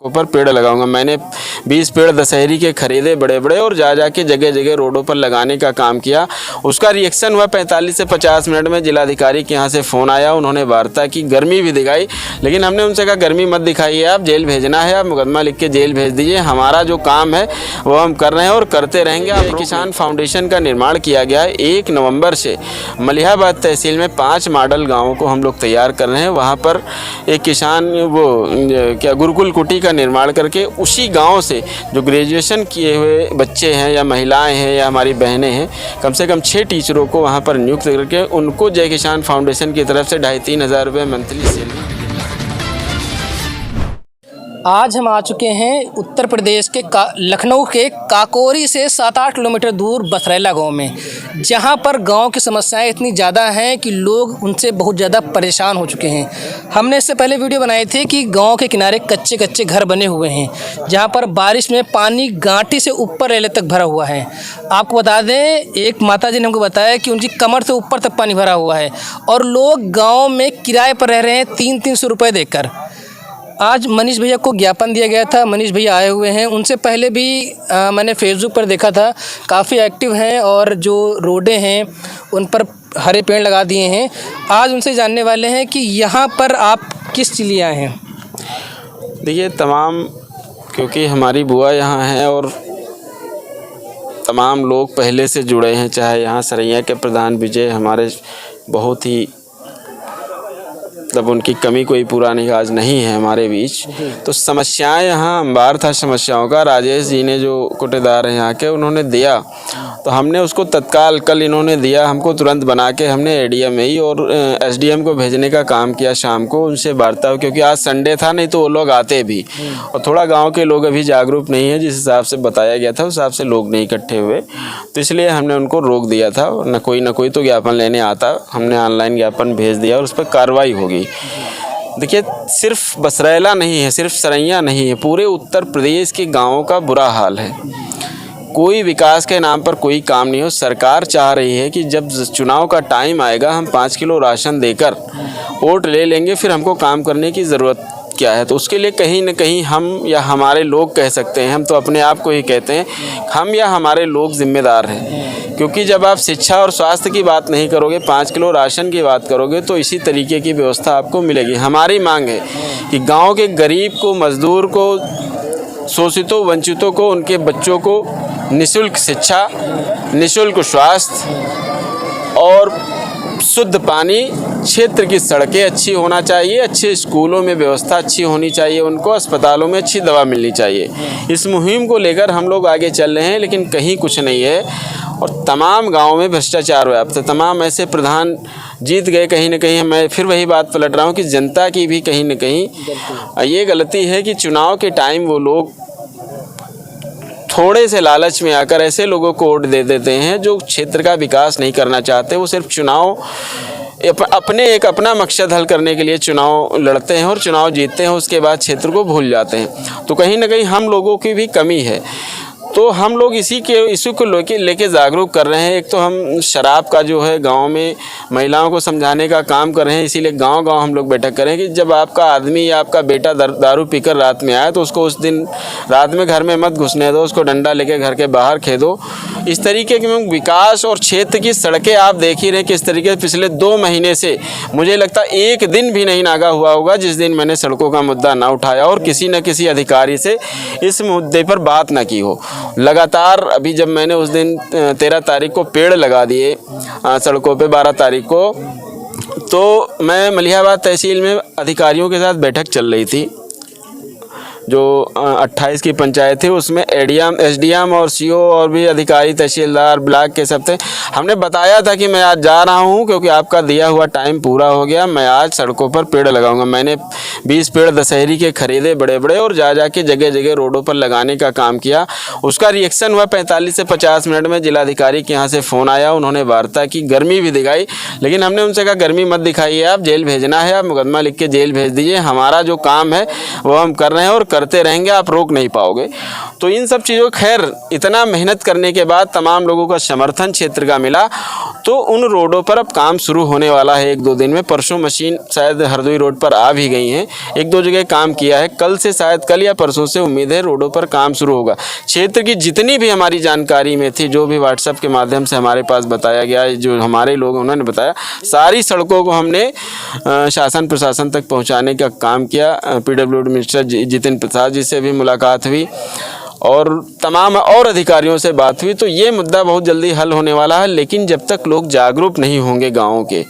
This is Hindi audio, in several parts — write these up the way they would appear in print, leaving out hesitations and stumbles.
ऊपर पेड़ लगाऊंगा। मैंने 20 पेड़ दशहरी के खरीदे बड़े बड़े और जा के जगह जगह रोडों पर लगाने का काम किया। उसका रिएक्शन हुआ 45 से 50 मिनट में। जिलाधिकारी के यहाँ से फ़ोन आया, उन्होंने वार्ता की, गर्मी भी दिखाई, लेकिन हमने उनसे कहा गर्मी मत दिखाइए, आप जेल भेजना है, आप मुकदमा लिख के जेल भेज दीजिए, हमारा जो काम है वो हम कर रहे हैं और करते रहेंगे। किसान फाउंडेशन का निर्माण किया गया है। 1 नवंबर से मलिहाबाद तहसील में 5 मॉडल गाँवों को हम लोग तैयार कर रहे हैं। वहाँ पर एक किसान गुरुकुल कुटी का निर्माण करके उसी गांव से जो ग्रेजुएशन किए हुए बच्चे हैं या महिलाएं हैं या हमारी बहनें हैं, कम से कम 6 टीचरों को वहां पर नियुक्त करके उनको जय किसान फाउंडेशन की तरफ से 2,500-3 हज़ार रुपये मंथली सैलरी। आज हम आ चुके हैं उत्तर प्रदेश के लखनऊ के काकोरी से 7-8 किलोमीटर दूर बसरेला गांव में, जहां पर गांव की समस्याएं इतनी ज़्यादा हैं कि लोग उनसे बहुत ज़्यादा परेशान हो चुके हैं। हमने इससे पहले वीडियो बनाई थी कि गांव के किनारे कच्चे कच्चे घर बने हुए हैं, जहां पर बारिश में पानी गांठी से ऊपर रेले तक भरा हुआ है। आपको बता दें, एक माता जी ने हमको बताया कि उनकी कमर से ऊपर तक पानी भरा हुआ है और लोग गाँव में किराए पर रह रहे हैं 300-300 रुपये देकर। आज मनीष भैया को ज्ञापन दिया गया था, मनीष भैया आए हुए हैं। उनसे पहले भी मैंने फेसबुक पर देखा था, काफ़ी एक्टिव हैं और जो रोडें हैं उन पर हरे पेड़ लगा दिए हैं। आज उनसे जानने वाले हैं कि यहाँ पर आप किस लिए आए हैं। देखिए, क्योंकि हमारी बुआ यहाँ हैं और तमाम लोग पहले से जुड़े हैं, चाहे यहाँ सरैया के प्रधान विजय हमारे बहुत ही उनकी कमी कोई पुरानी आज नहीं है हमारे बीच। तो समस्याएं यहाँ अंबार था समस्याओं का। राजेश जी ने जो कोटेदार हैं यहाँ के, उन्होंने दिया तो हमने उसको तत्काल, कल इन्होंने दिया हमको, तुरंत बना के हमने एडीएम और एसडीएम को भेजने का काम किया। शाम को उनसे वार्ता हो, क्योंकि आज संडे था, नहीं तो वो लोग आते भी। और थोड़ा गाँव के लोग अभी जागरूक नहीं है, जिस हिसाब से बताया गया था उस हिसाब से लोग नहीं इकट्ठे हुए, तो इसलिए हमने उनको रोक दिया था। न कोई तो ज्ञापन लेने आता, हमने ऑनलाइन ज्ञापन भेज दिया और उस पर कार्रवाई होगी। देखिए, सिर्फ बसरेला नहीं है, सिर्फ सरैया नहीं है, पूरे उत्तर प्रदेश के गाँवों का बुरा हाल है। कोई विकास के नाम पर कोई काम नहीं हो। सरकार चाह रही है कि जब चुनाव का टाइम आएगा हम 5 किलो राशन देकर वोट ले लेंगे, फिर हमको काम करने की ज़रूरत क्या है। तो उसके लिए कहीं न कहीं हम या हमारे लोग कह सकते हैं, हम तो अपने आप को ही कहते हैं, हम या हमारे लोग जिम्मेदार हैं। क्योंकि जब आप शिक्षा और स्वास्थ्य की बात नहीं करोगे, 5 किलो राशन की बात करोगे, तो इसी तरीके की व्यवस्था आपको मिलेगी। हमारी मांग है कि गाँव के गरीब को, मजदूर को, शोषितों वंचितों को, उनके बच्चों को निःशुल्क शिक्षा, निःशुल्क स्वास्थ्य और शुद्ध पानी, क्षेत्र की सड़कें अच्छी होना चाहिए, अच्छे स्कूलों में व्यवस्था अच्छी होनी चाहिए, उनको अस्पतालों में अच्छी दवा मिलनी चाहिए। इस मुहिम को लेकर हम लोग आगे चल रहे हैं, लेकिन कहीं कुछ नहीं है और तमाम गाँव में भ्रष्टाचार व्याप्त है। तमाम ऐसे प्रधान जीत गए कहीं न कहीं। मैं फिर वही बात पलट रहा हूँ कि जनता की भी कहीं न कहीं ये गलती है कि चुनाव के टाइम वो लोग थोड़े से लालच में आकर ऐसे लोगों को वोट दे देते हैं जो क्षेत्र का विकास नहीं करना चाहते। वो सिर्फ चुनाव अपना मकसद हल करने के लिए चुनाव लड़ते हैं और चुनाव जीतते हैं, उसके बाद क्षेत्र को भूल जाते हैं। तो कहीं ना कहीं हम लोगों की भी कमी है। तो हम लोग इसी को लेके जागरूक कर रहे हैं। एक तो हम शराब का जो है गांव में महिलाओं को समझाने का काम कर रहे हैं, इसीलिए गांव हम लोग बैठक करें कि जब आपका आदमी या आपका बेटा दारू पीकर रात में आए तो उसको उस दिन रात में घर में मत घुसने दो, उसको डंडा लेके घर के बाहर खेदो। इस तरीके के विकास और क्षेत्र की सड़कें आप देख ही रहे किस तरीके से पिछले 2 महीने से मुझे लगता है एक दिन भी नहीं नागा हुआ होगा जिस दिन मैंने सड़कों का मुद्दा ना उठाया और किसी न किसी अधिकारी से इस मुद्दे पर बात ना की हो। लगातार अभी जब मैंने उस दिन 13 तारीख को पेड़ लगा दिए सड़कों पे, 12 तारीख को, तो मैं मलिहाबाद तहसील में अधिकारियों के साथ बैठक चल रही थी। जो 28 की पंचायत थी उसमें एसडीएम और सीओ और भी अधिकारी, तहसीलदार, ब्लॉक के सब थे। हमने बताया था कि मैं आज जा रहा हूं क्योंकि आपका दिया हुआ टाइम पूरा हो गया, मैं आज सड़कों पर पेड़ लगाऊंगा। मैंने 20 पेड़ दशहरी के खरीदे बड़े बड़े और जा के जगह जगह रोडों पर लगाने का काम किया। उसका रिएक्शन हुआ 45 से 50 मिनट में। जिलाधिकारी के यहाँ से फ़ोन आया, उन्होंने वार्ता की, गर्मी भी दिखाई, लेकिन हमने उनसे कहा गर्मी मत दिखाइए, आप जेल भेजना है, आप मुकदमा लिख के जेल भेज दीजिए, हमारा जो काम है वो हम कर रहे हैं और करते रहेंगे, आप रोक नहीं पाओगे। तो इन सब चीज़ों खैर इतना मेहनत करने के बाद तमाम लोगों का समर्थन क्षेत्र का मिला, तो उन रोडों पर अब काम शुरू होने वाला है 1-2 दिन में। परसों मशीन शायद हरदोई रोड पर आ भी गई हैं, 1-2 जगह काम किया है। कल से शायद कल या परसों से उम्मीद है रोडों पर काम शुरू होगा। क्षेत्र की जितनी भी हमारी जानकारी में थी, जो भी व्हाट्सएप के माध्यम से हमारे पास बताया गया, जो हमारे लोग उन्होंने बताया, सारी सड़कों को हमने शासन प्रशासन तक पहुँचाने का काम किया। PWD मिनिस्टर जितिन प्रसाद जी से भी मुलाकात हुई और तमाम और अधिकारियों से बात हुई। तो ये मुद्दा बहुत जल्दी हल होने वाला है, लेकिन जब तक लोग जागरूक नहीं होंगे गाँव के,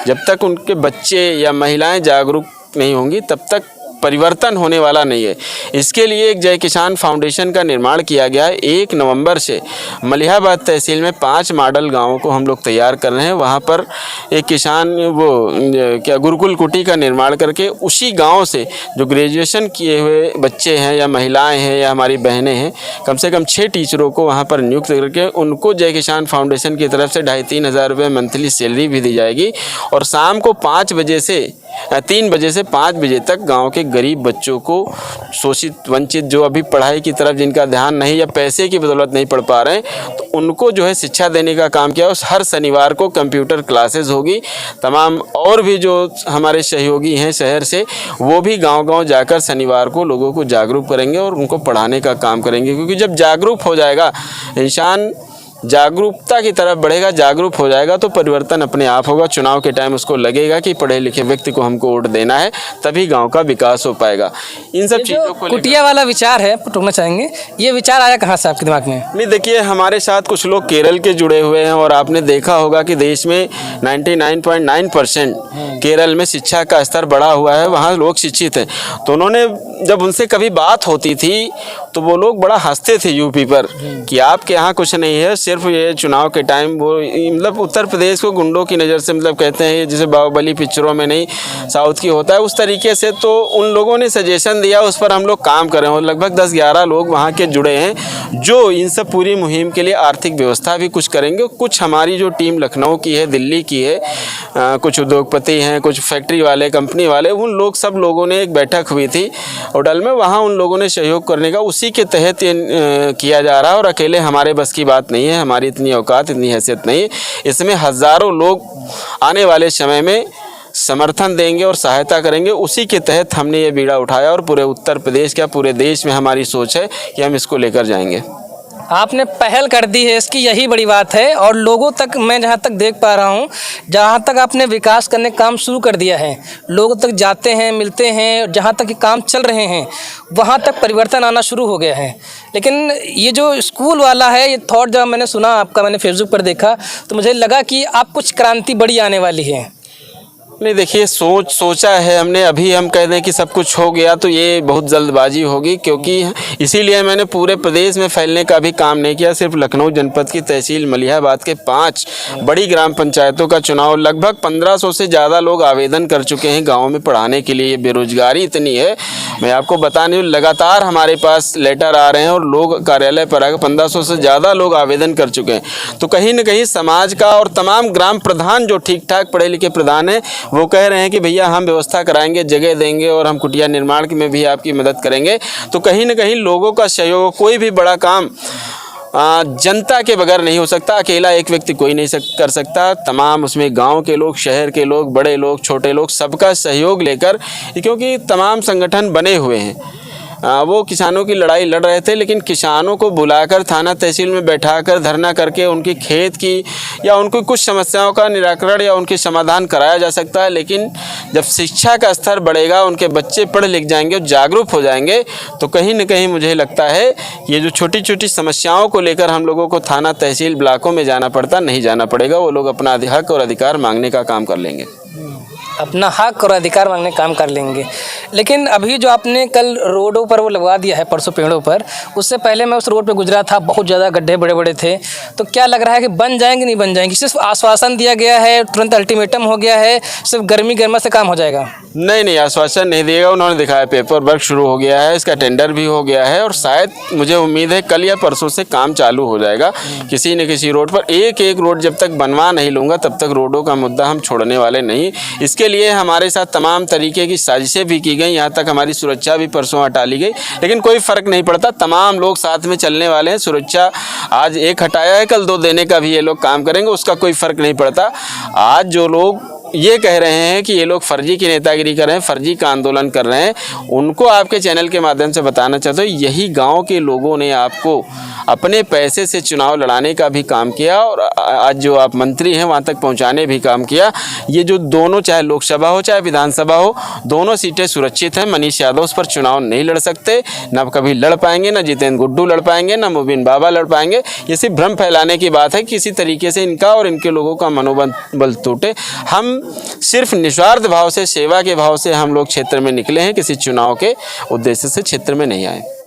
जब तक उनके बच्चे या महिलाएं जागरूक नहीं होंगी, तब तक परिवर्तन होने वाला नहीं है। इसके लिए एक जय किसान फाउंडेशन का निर्माण किया गया है। 1 नवंबर से मलिहाबाद तहसील में 5 मॉडल गाँवों को हम लोग तैयार कर रहे हैं। वहाँ पर एक किसान गुरुकुल कुटी का निर्माण करके उसी गांव से जो ग्रेजुएशन किए हुए बच्चे हैं या महिलाएं हैं या हमारी बहनें हैं, कम से कम 6 टीचरों को वहाँ पर नियुक्त करके उनको जय किसान फाउंडेशन की तरफ से 2,500-3 हज़ार रुपये मंथली सैलरी भी दी जाएगी। और शाम को 3 बजे से 5 बजे तक गांव के गरीब बच्चों को, शोषित वंचित, जो अभी पढ़ाई की तरफ जिनका ध्यान नहीं या पैसे की बदौलत नहीं पढ़ पा रहे हैं, तो उनको जो है शिक्षा देने का काम किया। उस हर शनिवार को कंप्यूटर क्लासेस होगी। तमाम और भी जो हमारे सहयोगी हैं शहर से, वो भी गांव-गांव जाकर शनिवार को लोगों को जागरूक करेंगे और उनको पढ़ाने का काम करेंगे। क्योंकि जब जागरूक हो जाएगा इंसान, जागरूकता की तरफ बढ़ेगा, जागरूक हो जाएगा तो परिवर्तन अपने आप होगा। चुनाव के टाइम उसको लगेगा कि पढ़े लिखे व्यक्ति को हमको वोट देना है, तभी गांव का विकास हो पाएगा। इन सब चीज़ों को कुटिया वाला विचार है, टोकना चाहेंगे, ये विचार आया कहाँ से आपके दिमाग में? नहीं, देखिए, हमारे साथ कुछ लोग केरल के जुड़े हुए हैं और आपने देखा होगा कि देश में 99.9% केरल में शिक्षा का स्तर बढ़ा हुआ है, वहाँ लोग शिक्षित हैं। तो उन्होंने, जब उनसे कभी बात होती थी तो वो लोग बड़ा हंसते थे यूपी पर कि आपके यहाँ कुछ नहीं है, सिर्फ ये चुनाव के टाइम वो मतलब उत्तर प्रदेश को गुंडों की नज़र से मतलब कहते हैं, जैसे बाहुबली पिक्चरों में नहीं साउथ की होता है उस तरीके से। तो उन लोगों ने सजेशन दिया, उस पर हम लोग काम कर रहे हैं और लगभग 10-11 लोग वहाँ के जुड़े हैं जो इन सब पूरी मुहिम के लिए आर्थिक व्यवस्था भी कुछ करेंगे। कुछ हमारी जो टीम लखनऊ की है, दिल्ली की है, कुछ उद्योगपति हैं, कुछ फैक्ट्री वाले, कंपनी वाले, उन लोग सब लोगों ने एक बैठक हुई थी होटल में, वहाँ उन लोगों ने सहयोग करने का, उसी के तहत किया जा रहा है। और अकेले हमारे बस की बात नहीं है, हमारी इतनी औकात, इतनी हैसियत नहीं है। इसमें हज़ारों लोग आने वाले समय में समर्थन देंगे और सहायता करेंगे। उसी के तहत हमने ये बीड़ा उठाया और पूरे उत्तर प्रदेश क्या पूरे देश में हमारी सोच है कि हम इसको लेकर जाएंगे। आपने पहल कर दी है इसकी, यही बड़ी बात है। और लोगों तक, मैं जहाँ तक देख पा रहा हूँ, जहाँ तक आपने विकास करने का काम शुरू कर दिया है, लोगों तक जाते हैं, मिलते हैं, जहाँ तक ये काम चल रहे हैं वहाँ तक परिवर्तन आना शुरू हो गया है। लेकिन ये जो स्कूल वाला है, ये थॉट जब मैंने सुना आपका, मैंने फेसबुक पर देखा, तो मुझे लगा कि आप कुछ क्रांति बड़ी आने वाली है। नहीं, देखिए, सोचा है हमने। अभी हम कह दें कि सब कुछ हो गया तो ये बहुत जल्दबाजी होगी, क्योंकि इसीलिए मैंने पूरे प्रदेश में फैलने का भी काम नहीं किया। सिर्फ लखनऊ जनपद की तहसील मलिहाबाद के 5 बड़ी ग्राम पंचायतों का चुनाव, लगभग 1500 से ज़्यादा लोग आवेदन कर चुके हैं गाँव में पढ़ाने के लिए। बेरोजगारी इतनी है, मैं आपको बताने, लगातार हमारे पास लेटर आ रहे हैं और लोग कार्यालय पर आकर 1500 से ज़्यादा लोग आवेदन कर चुके हैं। तो कहीं न कहीं समाज का और तमाम ग्राम प्रधान जो ठीक ठाक पढ़े लिखे प्रधान हैं, वो कह रहे हैं कि भैया हम व्यवस्था कराएंगे, जगह देंगे और हम कुटिया निर्माण में भी आपकी मदद करेंगे। तो कहीं न कहीं लोगों का सहयोग, कोई भी बड़ा काम जनता के बगैर नहीं हो सकता। अकेला एक व्यक्ति कोई नहीं कर सकता। तमाम उसमें गांव के लोग, शहर के लोग, बड़े लोग, छोटे लोग, सबका सहयोग लेकर, क्योंकि तमाम संगठन बने हुए हैं। वो किसानों की लड़ाई लड़ रहे थे, लेकिन किसानों को बुलाकर थाना तहसील में बैठाकर धरना करके उनकी खेत की या उनकी कुछ समस्याओं का निराकरण या उनकी समाधान कराया जा सकता है। लेकिन जब शिक्षा का स्तर बढ़ेगा, उनके बच्चे पढ़ लिख जाएंगे और जागरूक हो जाएंगे, तो कहीं न कहीं मुझे लगता है ये जो छोटी छोटी समस्याओं को लेकर हम लोगों को थाना तहसील ब्लॉकों में जाना पड़ता, नहीं जाना पड़ेगा। वो लोग अपना हक और अधिकार मांगने का काम कर लेंगे, अपना हक और अधिकार मांगने काम कर लेंगे। लेकिन अभी जो आपने कल रोडों पर वो लगवा दिया है, परसों पेड़ों पर, उससे पहले मैं उस रोड पे गुजरा था, बहुत ज़्यादा गड्ढे बड़े बड़े थे। तो क्या लग रहा है कि बन जाएंगे, नहीं बन जाएंगे? सिर्फ आश्वासन दिया गया है, तुरंत अल्टीमेटम हो गया है, सिर्फ गर्मा से काम हो जाएगा? नहीं, आश्वासन नहीं दिएगा। उन्होंने दिखाया, पेपर वर्क शुरू हो गया है, इसका टेंडर भी हो गया है और शायद मुझे उम्मीद है कल या परसों से काम चालू हो जाएगा। किसी न किसी रोड पर, एक रोड जब तक बनवा नहीं लूँगा तब तक रोडों का मुद्दा हम छोड़ने वाले नहीं। इसके लिए हमारे साथ तमाम तरीके की साजिशें भी की गई, यहाँ तक हमारी सुरक्षा भी परसों हटा ली गई, लेकिन कोई फ़र्क नहीं पड़ता। तमाम लोग साथ में चलने वाले हैं। सुरक्षा आज एक हटाया है, कल 2 देने का भी ये लोग काम करेंगे, उसका कोई फ़र्क नहीं पड़ता। आज जो लोग ये कह रहे हैं कि ये लोग फर्जी की नेतागिरी कर रहे हैं, फर्जी का आंदोलन कर रहे हैं, उनको आपके चैनल के माध्यम से बताना चाहता हूँ, यही गांव के लोगों ने आपको अपने पैसे से चुनाव लड़ाने का भी काम किया और आज जो आप मंत्री हैं वहाँ तक पहुँचाने भी काम किया। ये जो दोनों, चाहे लोकसभा हो चाहे विधानसभा हो, दोनों सीटें सुरक्षित हैं। मनीष यादव उस पर चुनाव नहीं लड़ सकते, न कभी लड़ पाएंगे, न जितेंद्र गुड्डू लड़ पाएंगे, न मुबीन बाबा लड़ पाएंगे। ये सिर्फ भ्रम फैलाने की बात है, किसी तरीके से इनका और इनके लोगों का मनोबल टूटे। हम सिर्फ निस्वार्थ भाव से, सेवा के भाव से हम लोग क्षेत्र में निकले हैं, किसी चुनाव के उद्देश्य से क्षेत्र में नहीं आए।